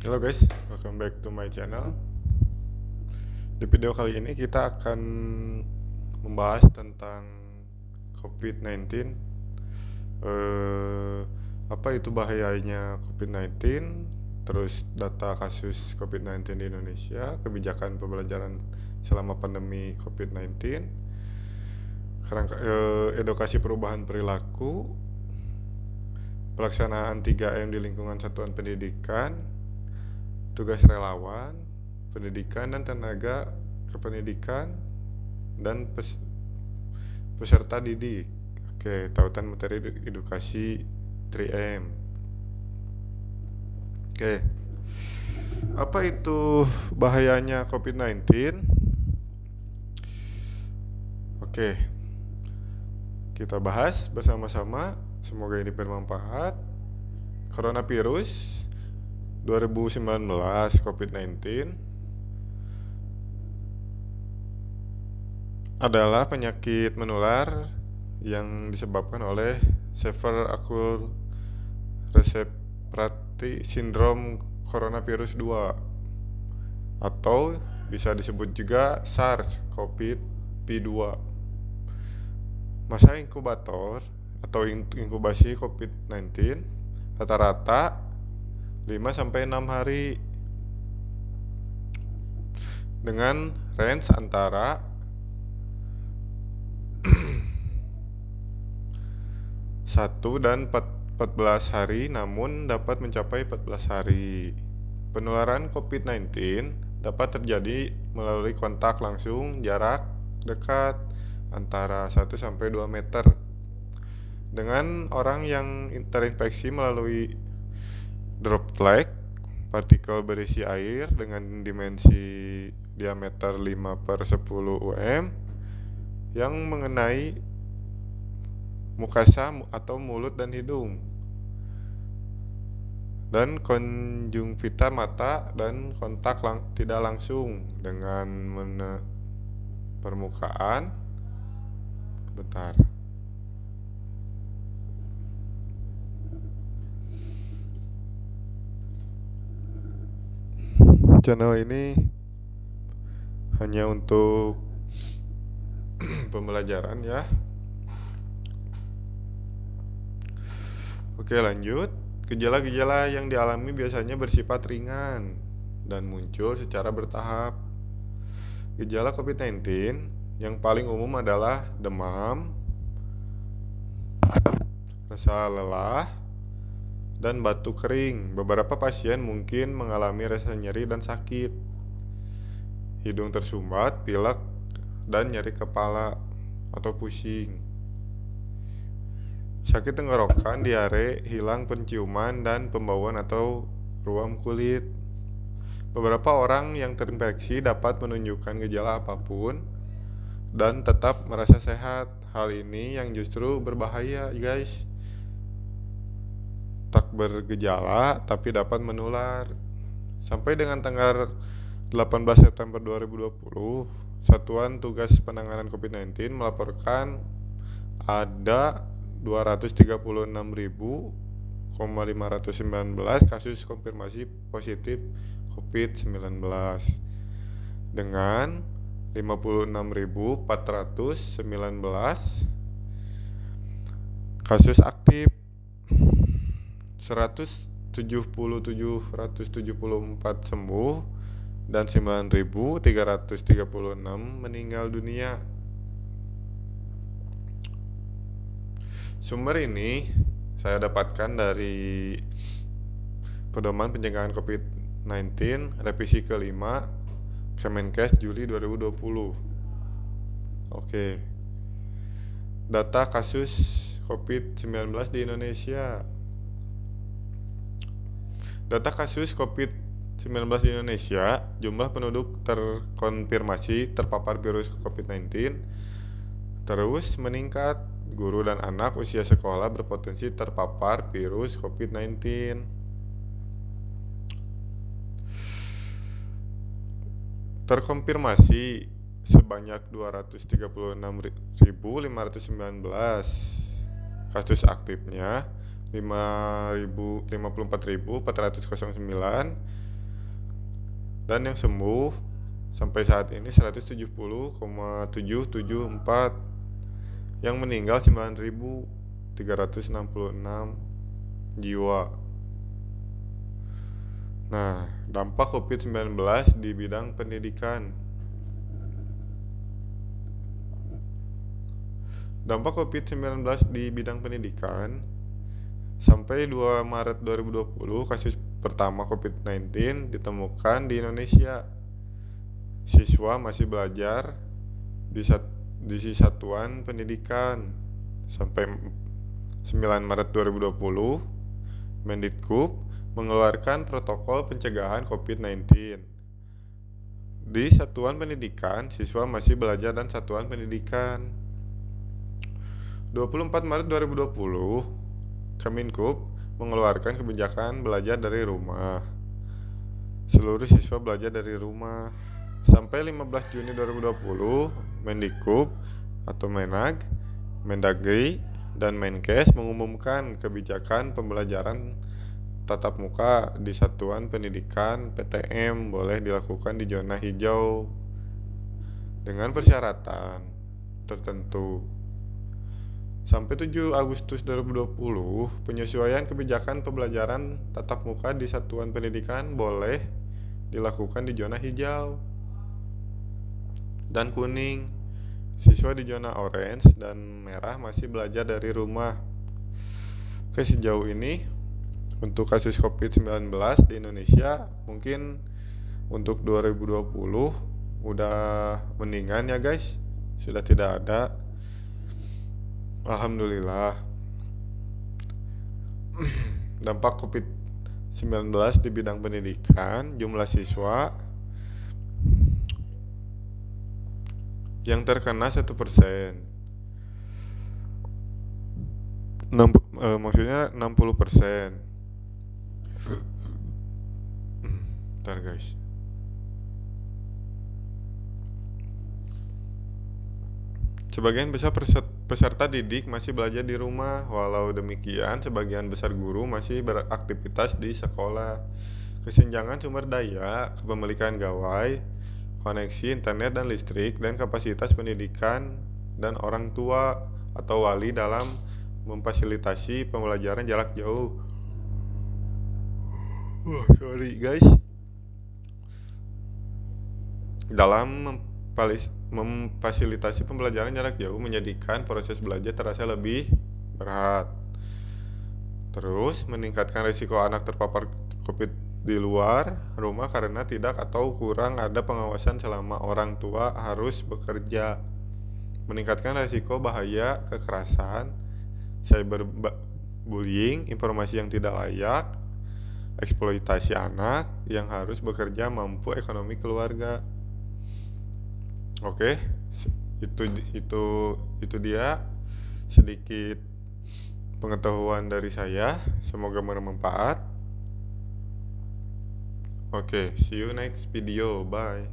Halo guys, welcome back to my channel. Di video kali ini kita akan membahas tentang COVID-19. eh, Apa itu bahayanya COVID-19, terus data kasus COVID-19 di Indonesia, kebijakan pembelajaran selama pandemi COVID-19, edukasi perubahan perilaku, pelaksanaan 3M di lingkungan satuan pendidikan, tugas relawan, pendidikan dan tenaga kependidikan, dan peserta didik. Oke, tautan materi edukasi 3M. Oke, apa itu bahayanya COVID-19? Oke, kita bahas bersama-sama. Semoga ini bermanfaat. Coronavirus 2019 COVID-19 adalah penyakit menular yang disebabkan oleh Severe Acute Respiratory Syndrome Coronavirus 2, atau bisa disebut juga SARS-CoV-2. Masa inkubator atau inkubasi COVID-19 rata-rata 5-6 hari dengan range antara 1 dan 14 hari, namun dapat mencapai 14 hari. Penularan COVID-19 dapat terjadi melalui kontak langsung jarak dekat antara 1-2 meter dengan orang yang terinfeksi melalui droplet partikel berisi air dengan dimensi diameter 5/10 mm yang mengenai mukosa atau mulut dan hidung, dan konjungtiva mata, dan kontak tidak langsung dengan permukaan. Bentar. Channel ini hanya untuk pembelajaran ya. Oke, lanjut. Gejala-gejala yang dialami biasanya bersifat ringan dan muncul secara bertahap. Gejala COVID-19 yang paling umum adalah demam, rasa lelah, dan batuk kering. Beberapa pasien mungkin mengalami rasa nyeri dan sakit, hidung tersumbat, pilek, dan nyeri kepala atau pusing, sakit tenggorokan, diare, hilang penciuman, dan pembauan atau ruam kulit. Beberapa orang yang terinfeksi dapat menunjukkan gejala apapun dan tetap merasa sehat. Hal ini yang justru berbahaya, guys. Tak bergejala tapi dapat menular. Sampai dengan tanggal 18 September 2020, Satuan Tugas Penanganan COVID-19 melaporkan ada 236.519 kasus konfirmasi positif COVID-19 dengan 56.419 kasus aktif, 177.174 sembuh, dan 9.336 meninggal dunia. Sumber ini saya dapatkan dari Pedoman Pencegahan COVID-19 revisi kelima Kemenkes Juli 2020. Oke. Data kasus COVID-19 di Indonesia. Data kasus COVID-19 di Indonesia, jumlah penduduk terkonfirmasi terpapar virus COVID-19 terus meningkat. Guru dan anak usia sekolah berpotensi terpapar virus COVID-19. Terkonfirmasi sebanyak 236.519. Kasus aktifnya 54.409 dan yang sembuh sampai saat ini 170,774, yang meninggal 9.366 jiwa. Nah, dampak COVID-19 di bidang pendidikan. Dampak COVID-19 di bidang pendidikan, sampai 2 Maret 2020 kasus pertama COVID-19 ditemukan di Indonesia. Siswa masih belajar di satuan pendidikan. Sampai 9 Maret 2020, Mendikbud mengeluarkan protokol pencegahan COVID-19. Di satuan pendidikan, siswa masih belajar dan satuan pendidikan. 24 Maret 2020, Kemendikbud mengeluarkan kebijakan belajar dari rumah. Seluruh siswa belajar dari rumah. Sampai 15 Juni 2020, Mendikbud atau Menag, Mendagri, dan Menkes mengumumkan kebijakan pembelajaran tatap muka di satuan pendidikan PTM boleh dilakukan di zona hijau dengan persyaratan tertentu. Sampai 7 Agustus 2020, penyesuaian kebijakan pembelajaran tatap muka di satuan pendidikan boleh dilakukan di zona hijau dan kuning. Siswa di zona orange dan merah masih belajar dari rumah. Oke, sejauh ini untuk kasus COVID-19 di Indonesia mungkin untuk 2020 udah mendingan ya guys, sudah tidak ada. Alhamdulillah. Dampak COVID-19 di bidang pendidikan, jumlah siswa yang terkena 1%, maksudnya 60%. Bentar guys. Sebagian besar peserta didik masih belajar di rumah. Walau demikian, sebagian besar guru masih beraktivitas di sekolah. Kesenjangan sumber daya, kepemilikan gawai, koneksi internet dan listrik, dan kapasitas pendidikan dan orang tua atau wali dalam memfasilitasi pembelajaran jarak jauh. Sorry guys. Dalam memfasilitasi pembelajaran jarak jauh menjadikan proses belajar terasa lebih berat. Terus meningkatkan risiko anak terpapar COVID di luar rumah karena tidak atau kurang ada pengawasan selama orang tua harus bekerja. Meningkatkan risiko bahaya kekerasan, cyberbullying, informasi yang tidak layak, eksploitasi anak yang harus bekerja mampu ekonomi keluarga. Oke, itu dia sedikit pengetahuan dari saya. Semoga bermanfaat. Oke, see you next video. Bye.